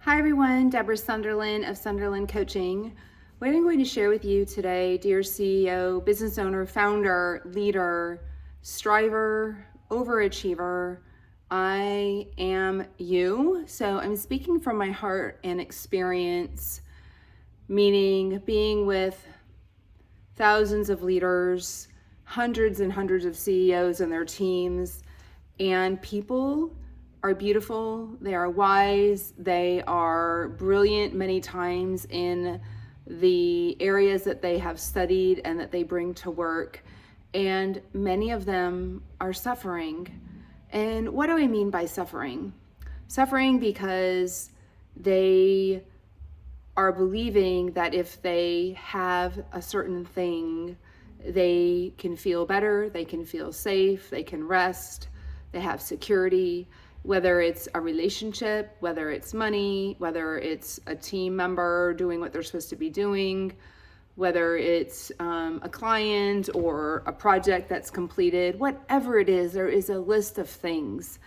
Hi everyone, Deborah Sunderland of Sunderland Coaching. What I'm going to share with you today, dear CEO, business owner, founder, leader, striver, overachiever, I am you. So I'm speaking from my heart and experience, meaning being with thousands of leaders, hundreds and hundreds of CEOs and their teams, and people are beautiful, they are wise, they are brilliant many times in the areas that they have studied and that they bring to work, and many of them are suffering. And what do I mean by suffering? Suffering because they are believing that if they have a certain thing, they can feel better, they can feel safe, they can rest, they have security, whether it's a relationship, whether it's money, whether it's a team member doing what they're supposed to be doing, whether it's a client or a project that's completed, whatever it is, there is a list of things.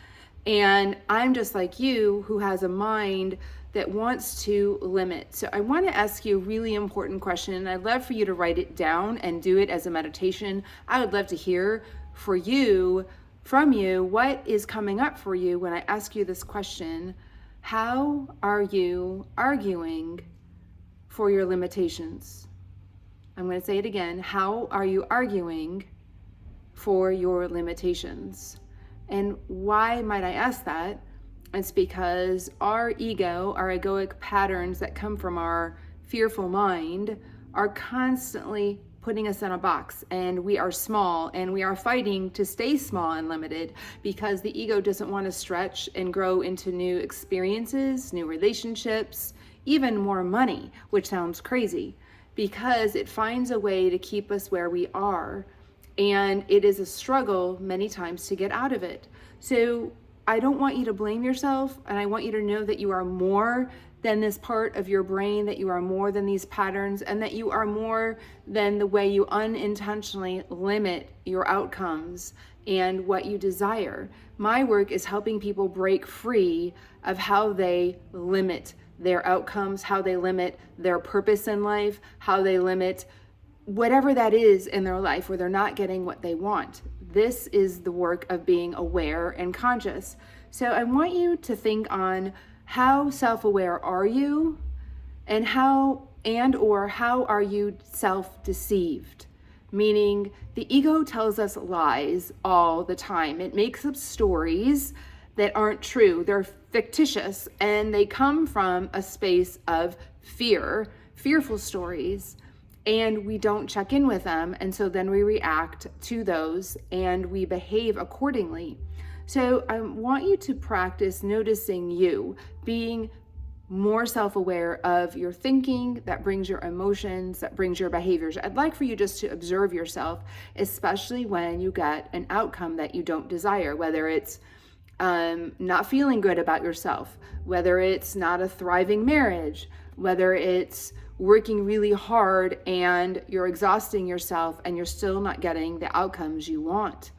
And I'm just like you, who has a mind that wants to limit. So I want to ask you a really important question, and I'd love for you to write it down and do it as a meditation. I would love to hear from you, what is coming up for you when I ask you this question. How are you arguing for your limitations? I'm going to say it again. How are you arguing for your limitations? And why might I ask that? It's because our ego, our egoic patterns that come from our fearful mind are constantly putting us in a box, and we are small, and we are fighting to stay small and limited because the ego doesn't want to stretch and grow into new experiences, new relationships, even more money, which sounds crazy, because it finds a way to keep us where we are. And it is a struggle many times to get out of it. So I don't want you to blame yourself, and I want you to know that you are more than this part of your brain, that you are more than these patterns, and that you are more than the way you unintentionally limit your outcomes and what you desire. My work is helping people break free of how they limit their outcomes, how they limit their purpose in life, how they limit whatever that is in their life where they're not getting what they want. This is the work of being aware and conscious. So I want you to think on how self-aware are you, and how are you self-deceived? Meaning the ego tells us lies all the time. It makes up stories that aren't true. They're fictitious, and they come from a space of fearful stories. And we don't check in with them, and so then we react to those and we behave accordingly. So I want you to practice noticing you, being more self-aware of your thinking that brings your emotions, that brings your behaviors. I'd like for you just to observe yourself, especially when you get an outcome that you don't desire, whether it's not feeling good about yourself, whether it's not a thriving marriage, whether it's working really hard and you're exhausting yourself and you're still not getting the outcomes you want.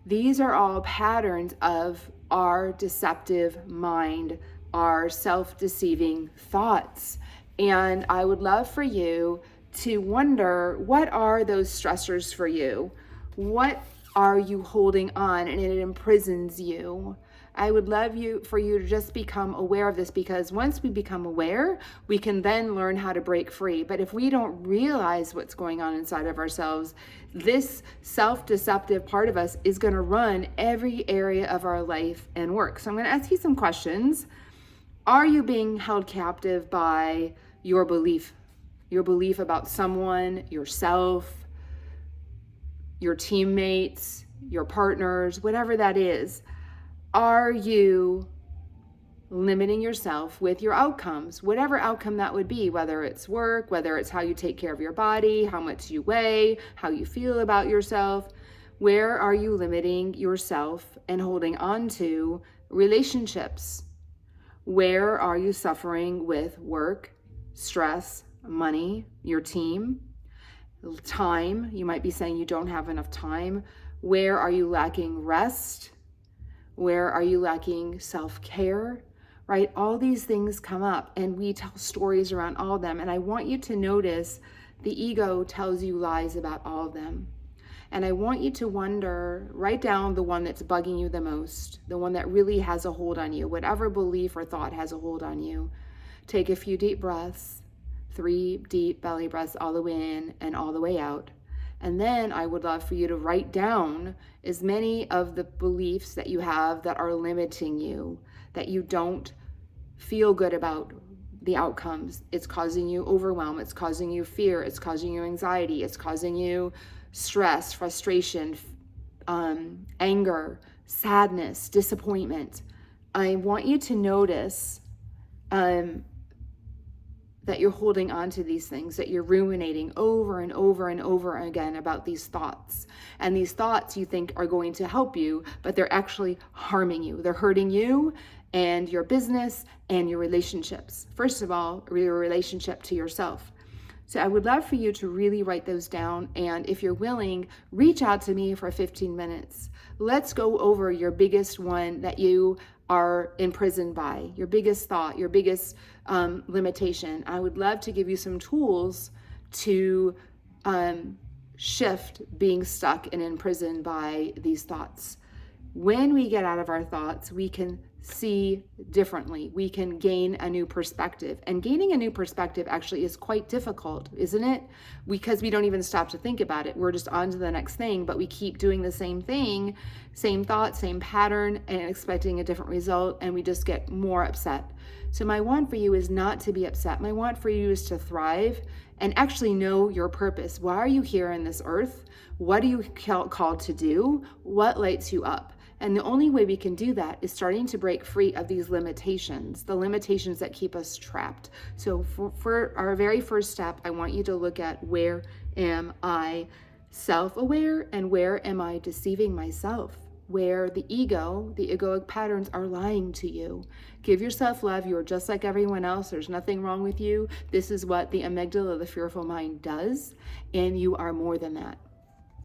These are all patterns of our deceptive mind, our self-deceiving thoughts. And I would love for you to wonder, what are those stressors for you? What are you holding on, and it imprisons you? I would love for you to just become aware of this, because once we become aware, we can then learn how to break free. But if we don't realize what's going on inside of ourselves, this self-deceptive part of us is going to run every area of our life and work. So I'm going to ask you some questions. Are you being held captive by your belief about someone, yourself, your teammates, your partners, whatever that is? Are you limiting yourself with your outcomes, whatever outcome that would be, whether it's work, whether it's how you take care of your body, how much you weigh, how you feel about yourself? Where are you limiting yourself and holding on to relationships? Where are you suffering with work, stress, money, your team, time? You might be saying you don't have enough time. Where are you lacking rest? Where are you lacking self-care? right? All these things come up and we tell stories around all of them. And I want you to notice the ego tells you lies about all of them. And I want you to wonder, write down the one that's bugging you the most, the one that really has a hold on you, whatever belief or thought has a hold on you. Take a few deep breaths, 3 deep belly breaths all the way in and all the way out. And then I would love for you to write down as many of the beliefs that you have that are limiting you, that you don't feel good about the outcomes. It's causing you overwhelm. It's causing you fear. It's causing you anxiety. It's causing you stress, frustration, anger, sadness, disappointment. I want you to notice that you're holding on to these things, that you're ruminating over and over and over again about these thoughts. And these thoughts you think are going to help you, but they're actually harming you. They're hurting you and your business and your relationships. First of all, your relationship to yourself. So I would love for you to really write those down. And if you're willing, reach out to me for 15 minutes. Let's go over your biggest one that you are imprisoned by, your biggest thought, your biggest limitation. I would love to give you some tools to shift being stuck and imprisoned by these thoughts. When we get out of our thoughts, we can see differently. We can gain a new perspective. And gaining a new perspective actually is quite difficult, isn't it? Because we don't even stop to think about it. We're just on to the next thing, but we keep doing the same thing, same thought, same pattern, and expecting a different result, and we just get more upset. So my want for you is not to be upset. My want for you is to thrive and actually know your purpose. Why are you here on this earth? What are you called to do? What lights you up? And the only way we can do that is starting to break free of these limitations, the limitations that keep us trapped. So for our very first step, I want you to look at, where am I self-aware and where am I deceiving myself? Where the egoic patterns are lying to you. Give yourself love. You're just like everyone else. There's nothing wrong with you. This is what the amygdala, the fearful mind, does. And you are more than that.